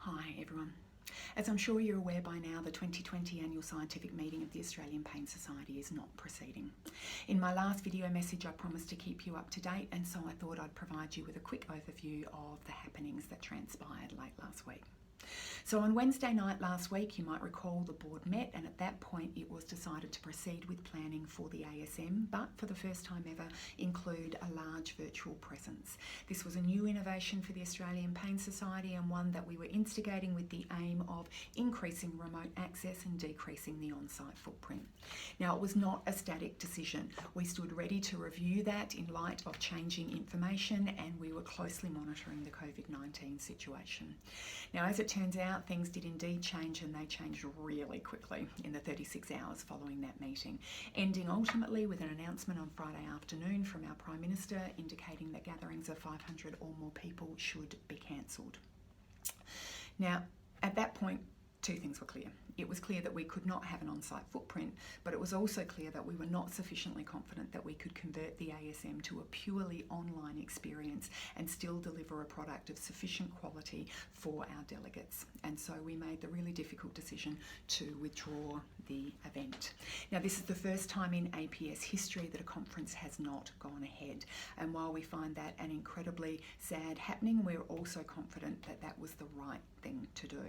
Hi everyone. As I'm sure you're aware by now, the 2020 annual scientific meeting of the Australian Pain Society is not proceeding. In my last video message I promised to keep you up to date, and so I thought I'd provide you with a quick overview of the happenings that transpired late last week. So on Wednesday night last week, you might recall the board met, and at that point it was decided to proceed with planning for the ASM, but for the first time ever include a large virtual presence. This was a new innovation for the Australian Pain Society, and one that we were instigating with the aim of increasing remote access and decreasing the on-site footprint. Now, it was not a static decision. We stood ready to review that in light of changing information, and we were closely monitoring the COVID-19 situation. Now, as it turns out, things did indeed change, and they changed really quickly in the 36 hours following that meeting, ending ultimately with an announcement on Friday afternoon from our Prime Minister indicating that gatherings of 500 or more people should be cancelled. Now, at that point, two things were clear. It was clear that we could not have an on-site footprint, but it was also clear that we were not sufficiently confident that we could convert the ASM to a purely online experience and still deliver a product of sufficient quality for our delegates. And so we made the really difficult decision to withdraw the event. Now, this is the first time in APS history that a conference has not gone ahead. And while we find that an incredibly sad happening, we're also confident that that was the right thing to do.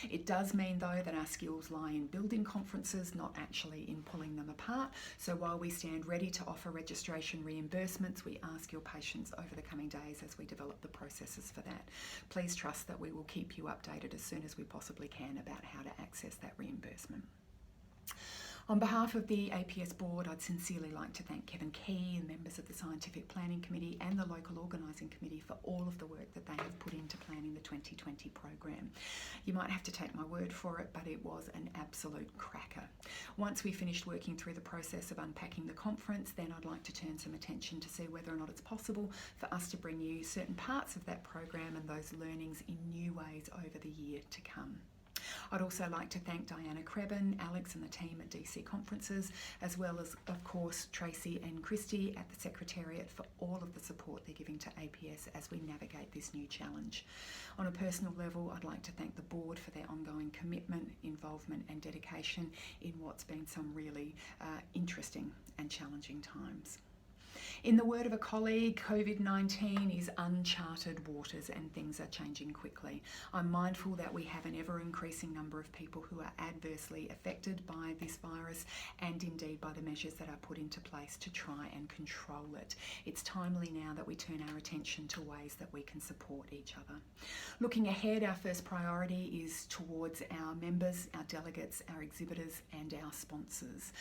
It does mean, though, that our skills lie in building conferences, not actually in pulling them apart. So while we stand ready to offer registration reimbursements, we ask your patience over the coming days as we develop the processes for that. Please trust that we will keep you updated as soon as we possibly can about how to access that reimbursement. On behalf of the APS board, I'd sincerely like to thank Kevin Key and members of the Scientific Planning Committee and the local organising committee for all of the work that they have put into planning the 2020 program. You might have to take my word for it, but it was an absolute cracker. Once we finished working through the process of unpacking the conference, then I'd like to turn some attention to see whether or not it's possible for us to bring you certain parts of that program and those learnings in new ways over the year to come. I'd also like to thank Diana Crebin, Alex and the team at DC Conferences, as well as, of course, Tracy and Christy at the Secretariat for all of the support they're giving to APS as we navigate this new challenge. On a personal level, I'd like to thank the board for their ongoing commitment, involvement and dedication in what's been some really interesting and challenging times. In the word of a colleague, COVID-19 is uncharted waters and things are changing quickly. I'm mindful that we have an ever-increasing number of people who are adversely affected by this virus and indeed by the measures that are put into place to try and control it. It's timely now that we turn our attention to ways that we can support each other. Looking ahead, our first priority is towards our members, our delegates, our exhibitors and our sponsors.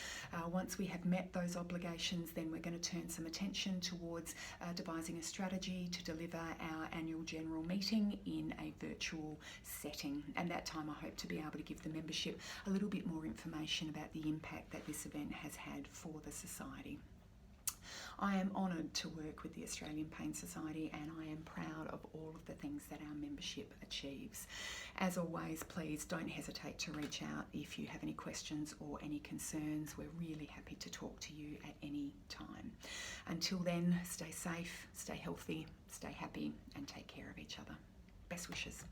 Once we have met those obligations, then we're going to turn some attention towards devising a strategy to deliver our annual general meeting in a virtual setting. And that time I hope to be able to give the membership a little bit more information about the impact that this event has had for the society. I am honoured to work with the Australian Pain Society, and I am proud of all of the things that our membership achieves. As always, please don't hesitate to reach out if you have any questions or any concerns. We're really happy to talk to you at any time. Until then, stay safe, stay healthy, stay happy and take care of each other. Best wishes.